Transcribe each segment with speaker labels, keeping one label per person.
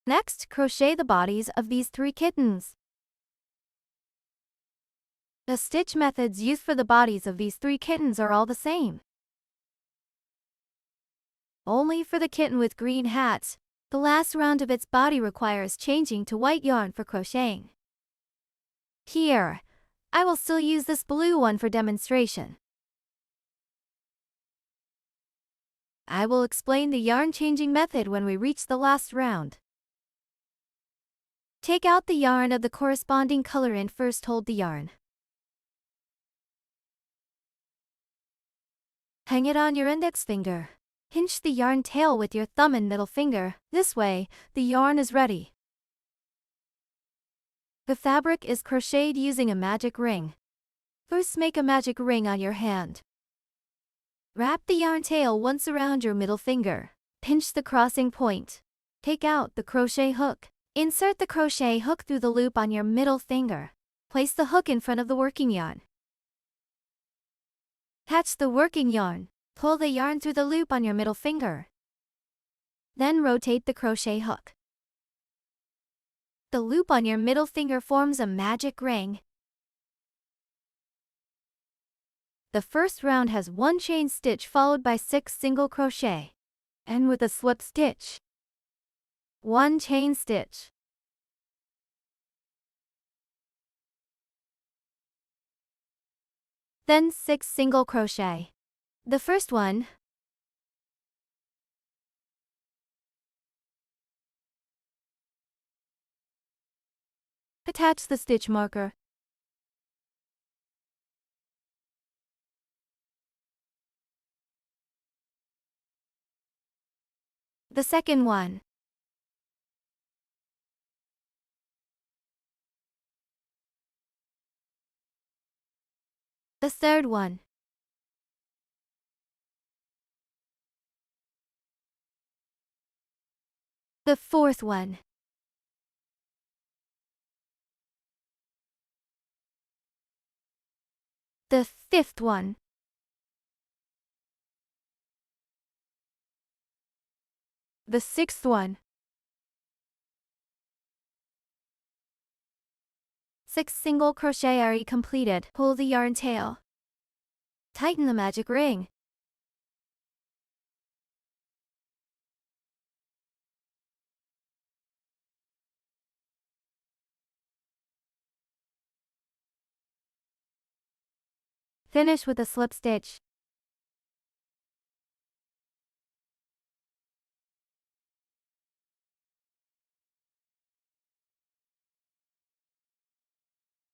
Speaker 1: Next, crochet the bodies of these 3 kittens. The stitch methods used for the bodies of these 3 kittens are all the same. Only for the kitten with green hats, the last round of its body requires changing to white yarn for crocheting. Here, I will still use this blue one for demonstration. I will explain the yarn changing method when we reach the last round. Take out the yarn of the corresponding color and first hold the yarn. Hang it on your index finger. Pinch the yarn tail with your thumb and middle finger. This way, the yarn is ready. The fabric is crocheted using a magic ring. First, make a magic ring on your hand. Wrap the yarn tail once around your middle finger. Pinch the crossing point. Take out the crochet hook. Insert the crochet hook through the loop on your middle finger. Place the hook in front of the working yarn. Catch the working yarn. Pull the yarn through the loop on your middle finger. Then rotate the crochet hook. The loop on your middle finger forms a magic ring. The first round has 1 chain stitch followed by 6 single crochet. End with a slip stitch. 1 chain stitch. Then 6 single crochet. The first one. Attach the stitch marker. The second one. The third one. The fourth one. The fifth one. The sixth one. 6 single crochet are completed. Pull the yarn tail. Tighten the magic ring. Finish with a slip stitch.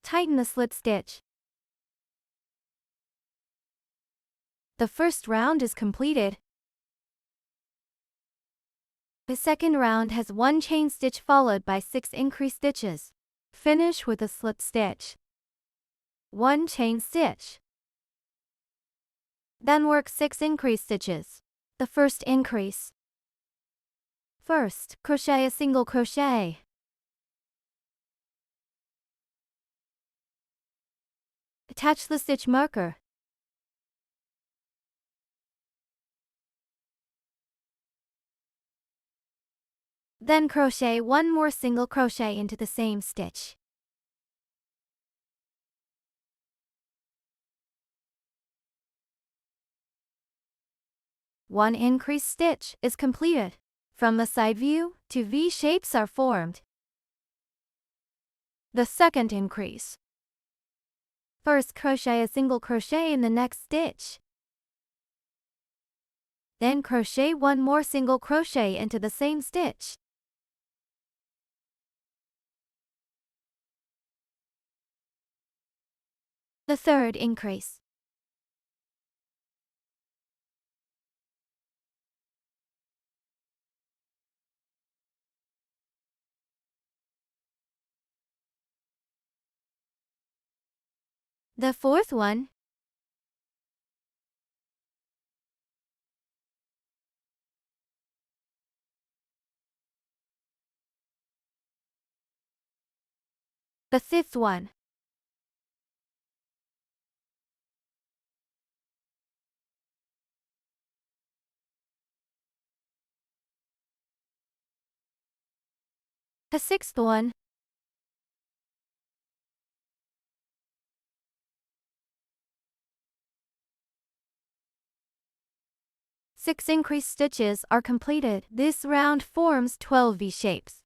Speaker 1: Tighten the slip stitch. The first round is completed. The second round has 1 chain stitch followed by 6 increased stitches. Finish with a slip stitch. 1 chain stitch. Then work 6 increased stitches. The first increase. First, crochet a single crochet. Attach the stitch marker. Then crochet 1 more single crochet into the same stitch. One increased stitch is completed. From the side view, 2 V shapes are formed. The second increase. First, crochet a single crochet in the next stitch. Then crochet 1 more single crochet into the same stitch. The third increase. The fourth one. The fifth one. The sixth one. 6 increased stitches are completed. This round forms 12 V-shapes.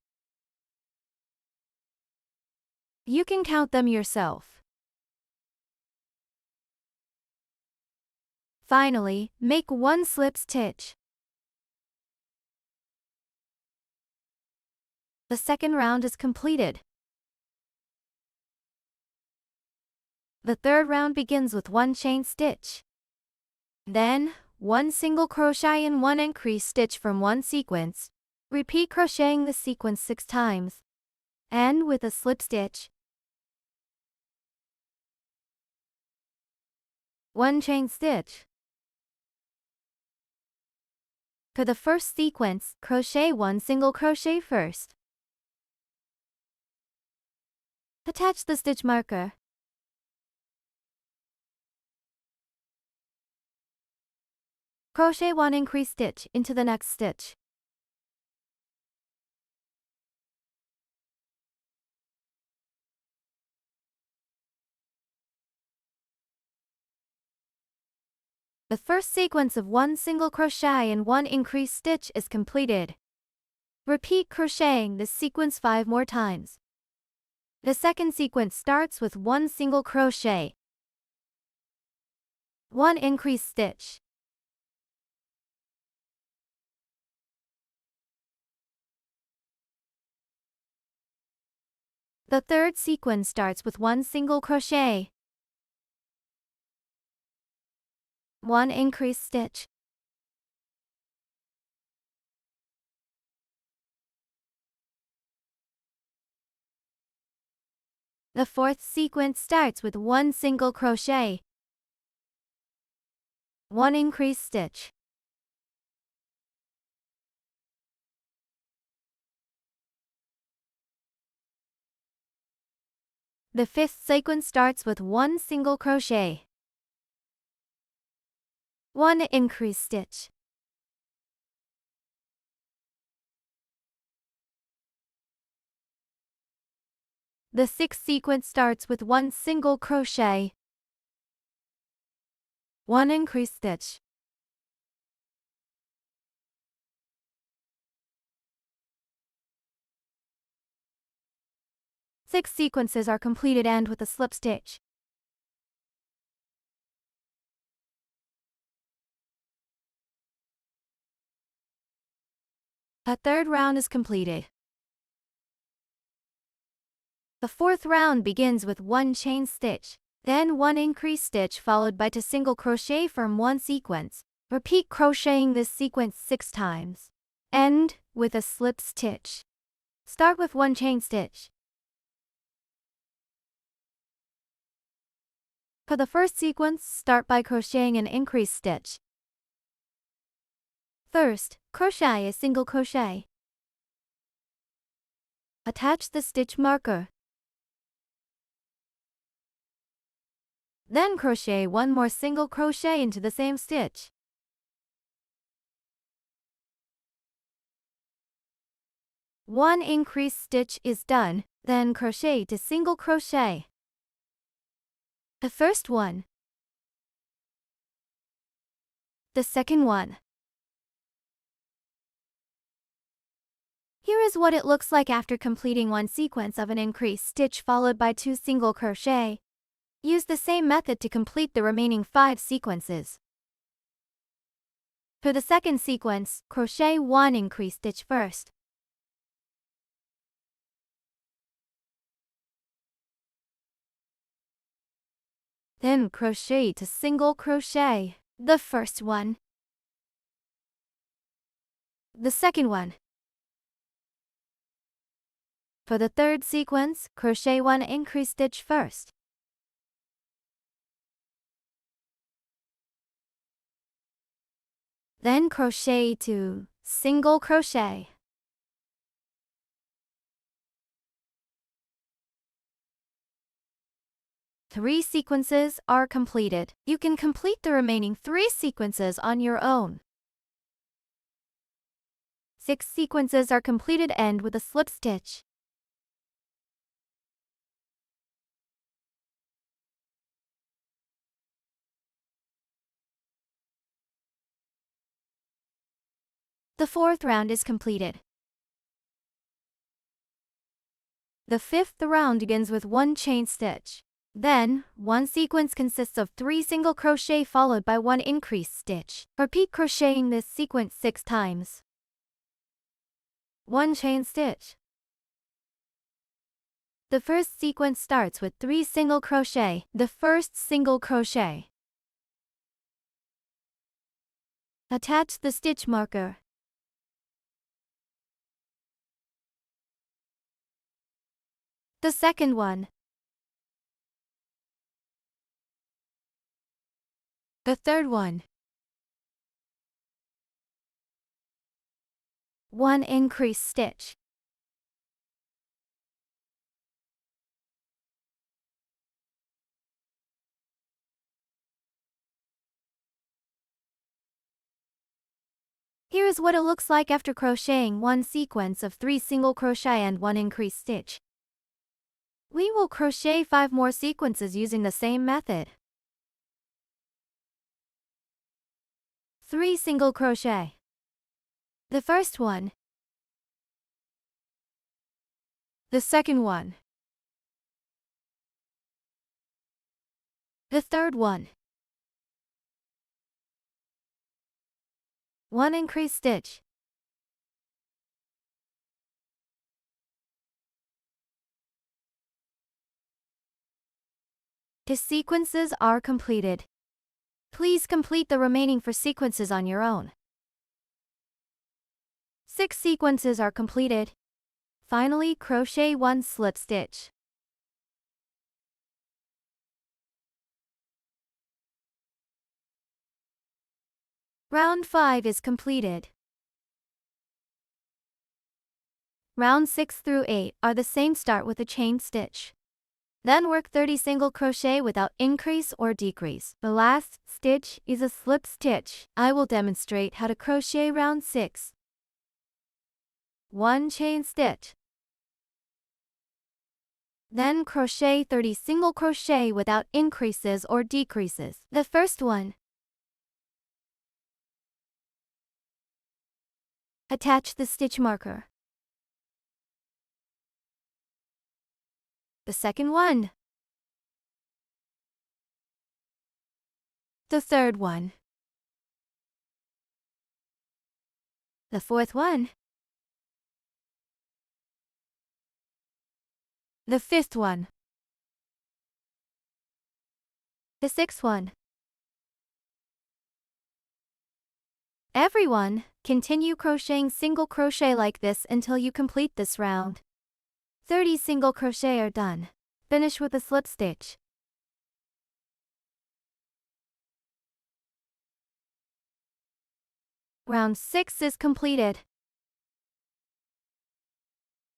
Speaker 1: You can count them yourself. Finally, make 1 slip stitch. The second round is completed. The third round begins with 1 chain stitch. Then, 1 single crochet and 1 increased stitch from 1 sequence. Repeat crocheting the sequence 6 times. End with a slip stitch. 1 chain stitch. For the first sequence, crochet 1 single crochet first. Attach the stitch marker. Crochet 1 increased stitch into the next stitch. The first sequence of 1 single crochet and 1 increased stitch is completed. Repeat crocheting this sequence 5 more times. The second sequence starts with 1 single crochet, 1 increased stitch. The third sequence starts with 1 single crochet, 1 increased stitch. The fourth sequence starts with 1 single crochet, 1 increased stitch. The fifth sequence starts with 1 single crochet, 1 increased stitch. The sixth sequence starts with 1 single crochet, 1 increased stitch. Six sequences are completed and with a slip stitch. A third round is completed. The fourth round begins with 1 chain stitch, then 1 increased stitch followed by 2 single crochet from 1 sequence. Repeat crocheting this sequence 6 times. End with a slip stitch. Start with 1 chain stitch. For the first sequence, start by crocheting an increased stitch. First, crochet a single crochet. Attach the stitch marker. Then crochet 1 more single crochet into the same stitch. One increased stitch is done, then crochet to single crochet. The first one. The second one. Here is what it looks like after completing 1 sequence of an increased stitch followed by 2 single crochet. Use the same method to complete the remaining 5 sequences. For the second sequence, crochet 1 increased stitch first. Then crochet to single crochet, the first one. The second one. For the third sequence, crochet 1 increased stitch first. Then crochet 2 single crochet. Three sequences are completed. You can complete the remaining 3 sequences on your own. 6 sequences are completed, end with a slip stitch. The fourth round is completed. The fifth round begins with 1 chain stitch. Then, one sequence consists of 3 single crochet followed by 1 increased stitch. Repeat crocheting this sequence 6 times. 1 chain stitch. The first sequence starts with 3 single crochet. The first single crochet. Attach the stitch marker. The second one. The third one. 1 increased stitch. Here is what it looks like after crocheting 1 sequence of 3 single crochet and 1 increased stitch. We will crochet 5 more sequences using the same method. 3 single crochet. The first one. The second one. The third one. 1 increased stitch. The sequences are completed. Please complete the remaining 4 sequences on your own. 6 sequences are completed. Finally, crochet 1 slip stitch. Round 5 is completed. Round 6 through 8 are the same. Start with a chain stitch. Then work 30 single crochet without increase or decrease. The last stitch is a slip stitch. I will demonstrate how to crochet round 6. 1 chain stitch. Then crochet 30 single crochet without increases or decreases. The first one. Attach the stitch marker. The second one. The third one. The fourth one. The fifth one. The sixth one. Everyone, continue crocheting single crochet like this until you complete this round. 30 single crochet are done. Finish with a slip stitch. Round 6 is completed.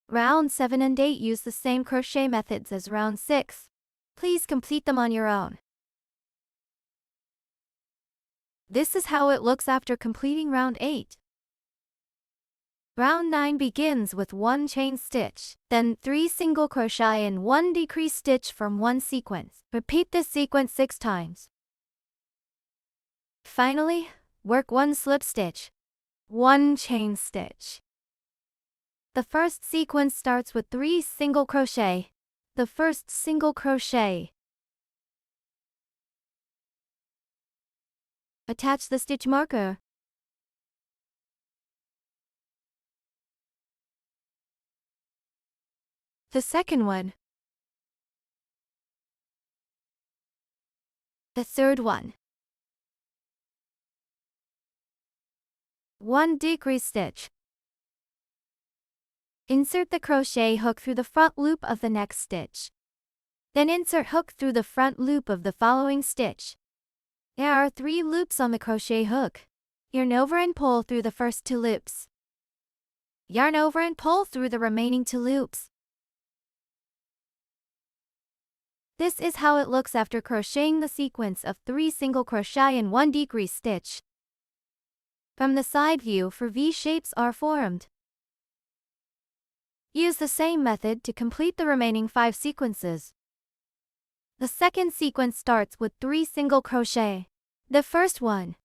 Speaker 1: Round 7 and 8 use the same crochet methods as round 6. Please complete them on your own. This is how it looks after completing round 8. Round 9 begins with 1 chain stitch, then 3 single crochet and 1 decreased stitch from 1 sequence. Repeat this sequence 6 times. Finally, work 1 slip stitch. 1 chain stitch. The first sequence starts with 3 single crochet. The first single crochet. Attach the stitch marker. The second one. The third one. 1 decreased stitch. Insert the crochet hook through the front loop of the next stitch. Then insert hook through the front loop of the following stitch. There are 3 loops on the crochet hook. Yarn over and pull through the first 2 loops. Yarn over and pull through the remaining 2 loops. This is how it looks after crocheting the sequence of 3 single crochet and 1 decreased stitch. From the side view, 4 V shapes are formed. Use the same method to complete the remaining 5 sequences. The second sequence starts with 3 single crochet. The first one.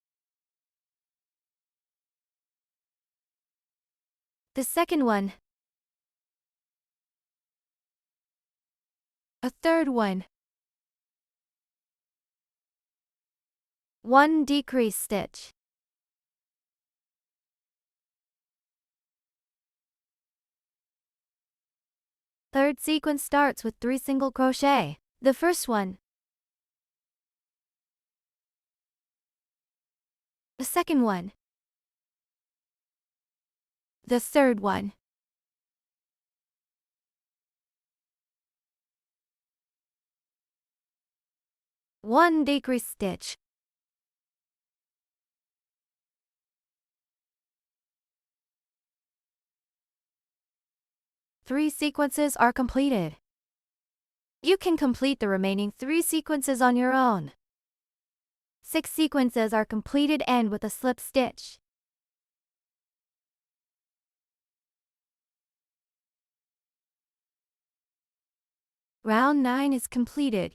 Speaker 1: The second one. A third one. 1 decrease stitch. Third sequence starts with 3 single crochet. The first one. The second one. The third one. One decrease stitch. Three sequences are completed. You can complete the remaining 3 sequences on your own. 6 sequences are completed and with a slip stitch. Round 9 is completed.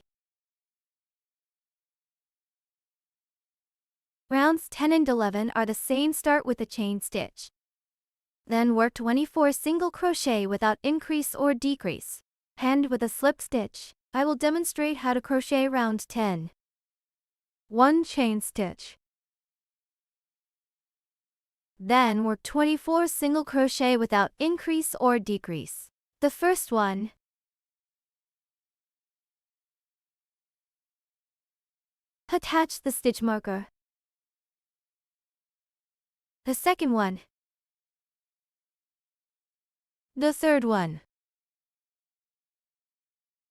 Speaker 1: Rounds 10 and 11 are the same. Start with a chain stitch. Then work 24 single crochet without increase or decrease. End with a slip stitch. I will demonstrate how to crochet round 10. 1 chain stitch. Then work 24 single crochet without increase or decrease. The first one. Attach the stitch marker. The second one. The third one.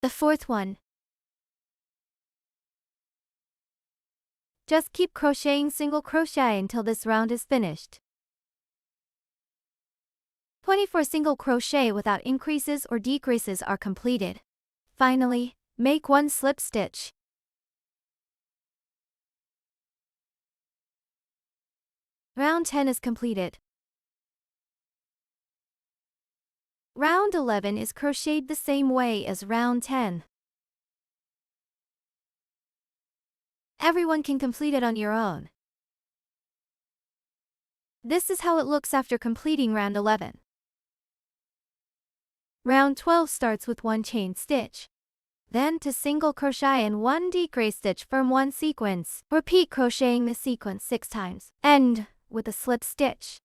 Speaker 1: The fourth one. Just keep crocheting single crochet until this round is finished. 24 single crochet without increases or decreases are completed. Finally, make 1 slip stitch. Round 10 is completed. Round 11 is crocheted the same way as round 10. Everyone can complete it on your own. This is how it looks after completing round 11. Round 12 starts with 1 chain stitch. Then 2 single crochet and 1 decrease stitch from 1 sequence. Repeat crocheting the sequence 6 times. End with a slip stitch.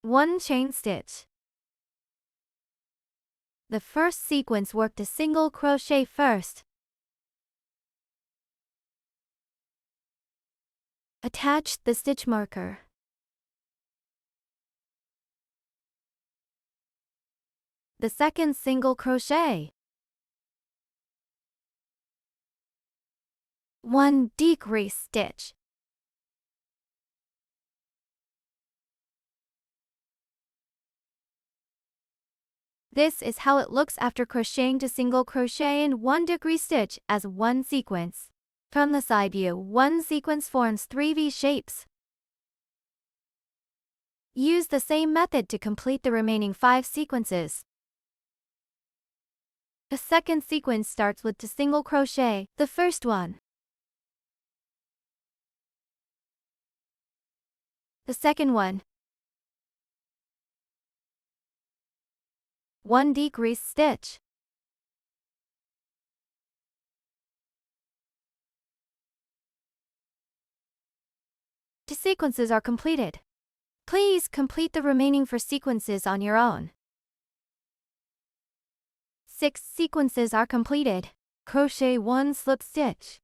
Speaker 1: 1 chain stitch. The first sequence worked a single crochet first. Attach the stitch marker. The second single crochet. 1 decrease stitch. This is how it looks after crocheting to single crochet and 1 decrease stitch as 1 sequence. From the side view, 1 sequence forms 3 V shapes. Use the same method to complete the remaining 5 sequences. The second sequence starts with 2 single crochet, the first one. The second one. 1 decrease stitch. The sequences are completed. Please complete the remaining 4 sequences on your own. 6 sequences are completed. Crochet 1 slip stitch.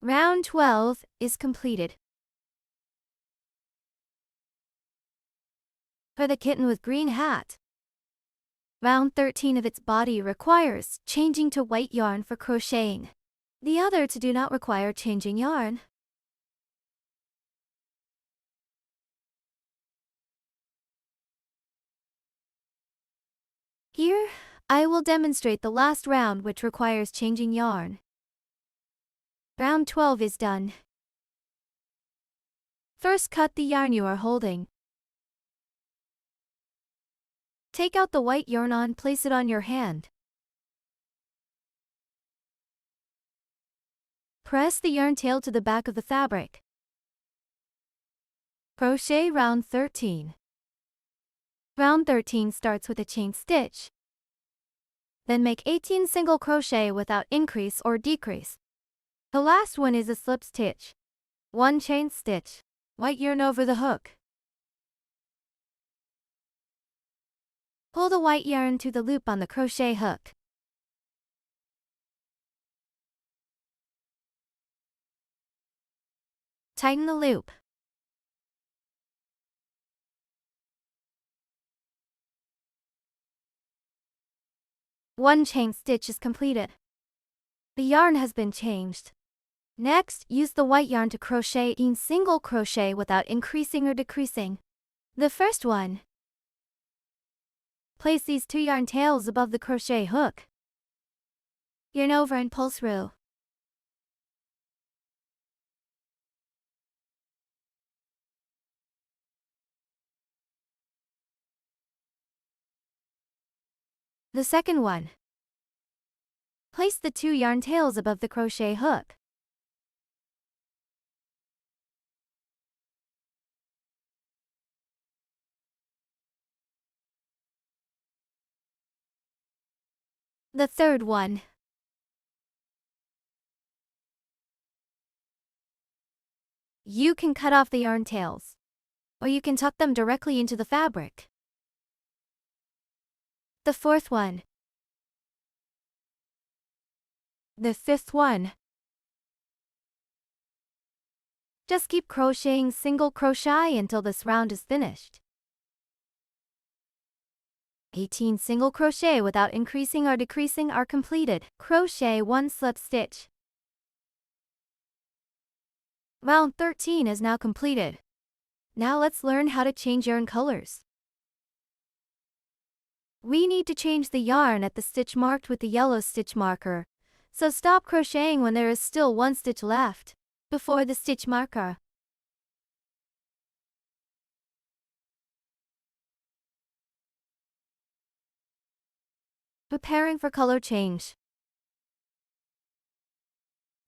Speaker 1: Round 12 is completed. For the kitten with green hat. Round 13 of its body requires changing to white yarn for crocheting. The other 2 do not require changing yarn. Here, I will demonstrate the last round which requires changing yarn. Round 12 is done. First cut the yarn you are holding. Take out the white yarn, place it on your hand. Press the yarn tail to the back of the fabric. Crochet round 13. Round 13 starts with a chain stitch. Then make 18 single crochet without increase or decrease. The last one is a slip stitch. 1 chain stitch. White yarn over the hook. Pull the white yarn to the loop on the crochet hook. Tighten the loop. One chain stitch is completed. The yarn has been changed. Next, use the white yarn to crochet in single crochet without increasing or decreasing. The first one. Place these 2 yarn tails above the crochet hook. Yarn over and pull through. The second one. Place the 2 yarn tails above the crochet hook. The third one. You can cut off the yarn tails, or you can tuck them directly into the fabric. The fourth one. The fifth one. Just keep crocheting single crochet until this round is finished. 18 single crochet without increasing or decreasing are completed. Crochet 1 slip stitch. Round 13 is now completed. Now let's learn how to change yarn colors. We need to change the yarn at the stitch marked with the yellow stitch marker, so stop crocheting when there is still 1 stitch left, before the stitch marker. Preparing for color change.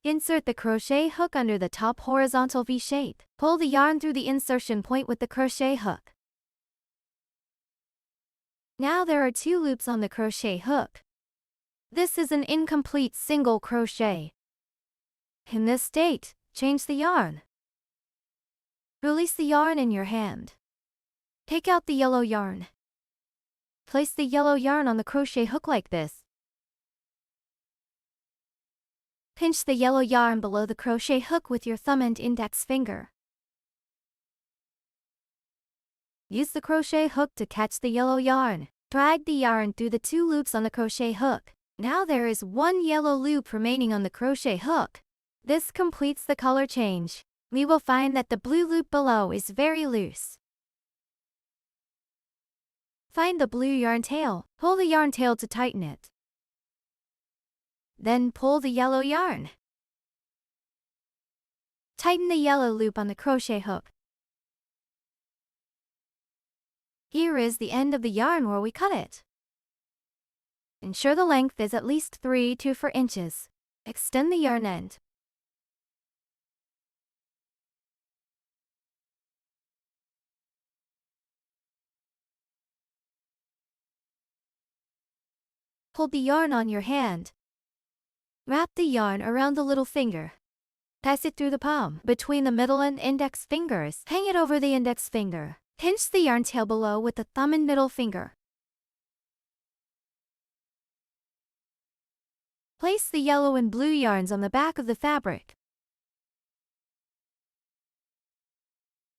Speaker 1: Insert the crochet hook under the top horizontal V shape. Pull the yarn through the insertion point with the crochet hook. Now there are 2 loops on the crochet hook. This is an incomplete single crochet. In this state, change the yarn. Release the yarn in your hand. Take out the yellow yarn. Place the yellow yarn on the crochet hook like this. Pinch the yellow yarn below the crochet hook with your thumb and index finger. Use the crochet hook to catch the yellow yarn. Drag the yarn through the 2 loops on the crochet hook. Now there is 1 yellow loop remaining on the crochet hook. This completes the color change. We will find that the blue loop below is very loose. Find the blue yarn tail. Pull the yarn tail to tighten it. Then pull the yellow yarn. Tighten the yellow loop on the crochet hook. Here is the end of the yarn where we cut it. Ensure the length is at least 3 to 4 inches. Extend the yarn end. Pull the yarn on your hand. Wrap the yarn around the little finger. Pass it through the palm, between the middle and index fingers. Hang it over the index finger. Pinch the yarn tail below with the thumb and middle finger. Place the yellow and blue yarns on the back of the fabric.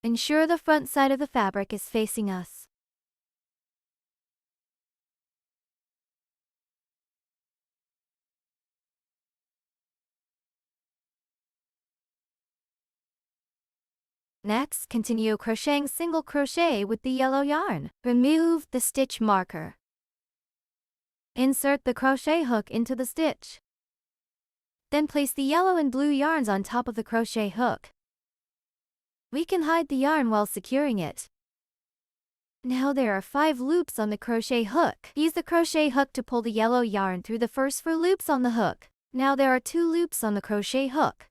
Speaker 1: Ensure the front side of the fabric is facing us. Next, continue crocheting single crochet with the yellow yarn. Remove the stitch marker. Insert the crochet hook into the stitch. Then place the yellow and blue yarns on top of the crochet hook. We can hide the yarn while securing it. Now there are 5 loops on the crochet hook. Use the crochet hook to pull the yellow yarn through the first 4 loops on the hook. Now there are 2 loops on the crochet hook.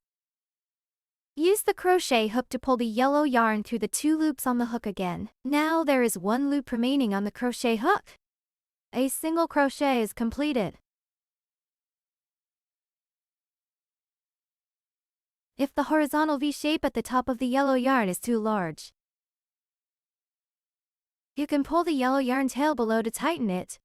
Speaker 1: Use the crochet hook to pull the yellow yarn through the 2 loops on the hook again. Now there is 1 loop remaining on the crochet hook. A single crochet is completed. If the horizontal V shape at the top of the yellow yarn is too large, you can pull the yellow yarn tail below to tighten it.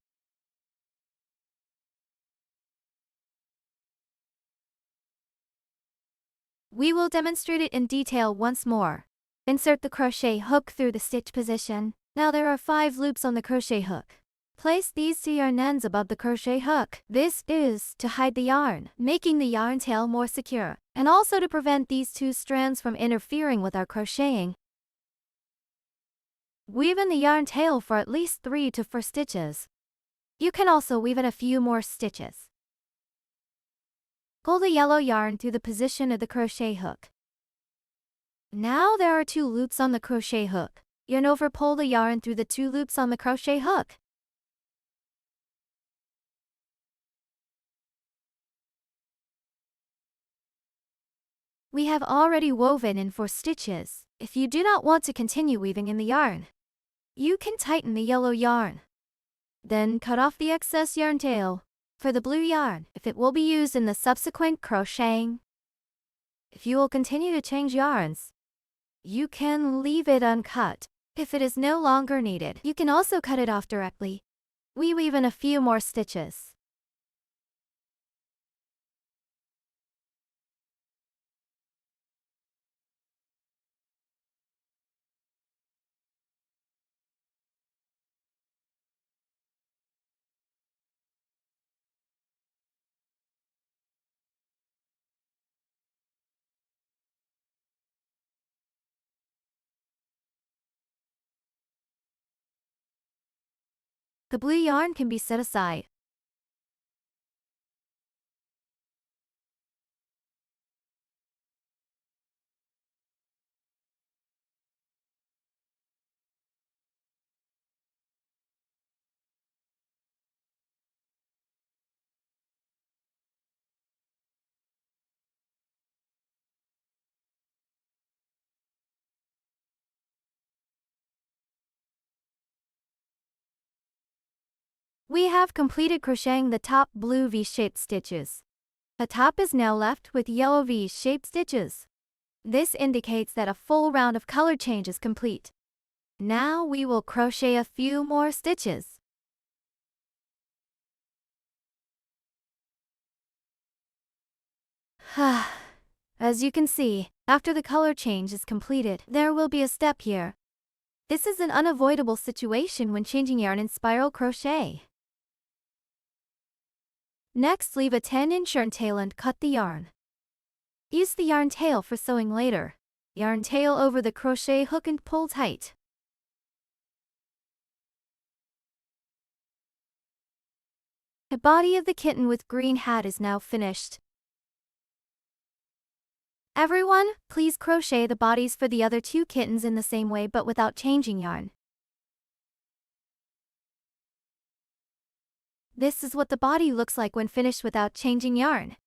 Speaker 1: We will demonstrate it in detail once more. Insert the crochet hook through the stitch position. Now there are 5 loops on the crochet hook. Place these 2 yarn ends above the crochet hook. This is to hide the yarn, making the yarn tail more secure, and also to prevent these 2 strands from interfering with our crocheting. Weave in the yarn tail for at least 3 to 4 stitches. You can also weave in a few more stitches. Pull the yellow yarn through the position of the crochet hook. Now there are 2 loops on the crochet hook. Yarn over, pull the yarn through the 2 loops on the crochet hook. We have already woven in 4 stitches. If you do not want to continue weaving in the yarn, you can tighten the yellow yarn. Then cut off the excess yarn tail. For the blue yarn, if it will be used in the subsequent crocheting. If you will continue to change yarns, you can leave it uncut. If it is no longer needed, you can also cut it off directly. We weave in a few more stitches. The blue yarn can be set aside. We have completed crocheting the top blue V-shaped stitches. The top is now left with yellow V-shaped stitches. This indicates that a full round of color change is complete. Now we will crochet a few more stitches. As you can see, after the color change is completed, there will be a step here. This is an unavoidable situation when changing yarn in spiral crochet. Next, leave a 10-inch yarn tail and cut the yarn. Use the yarn tail for sewing later. Yarn tail over the crochet hook and pull tight. The body of the kitten with green hat is now finished. Everyone, please crochet the bodies for the other 2 kittens in the same way but without changing yarn. This is what the body looks like when finished without changing yarn.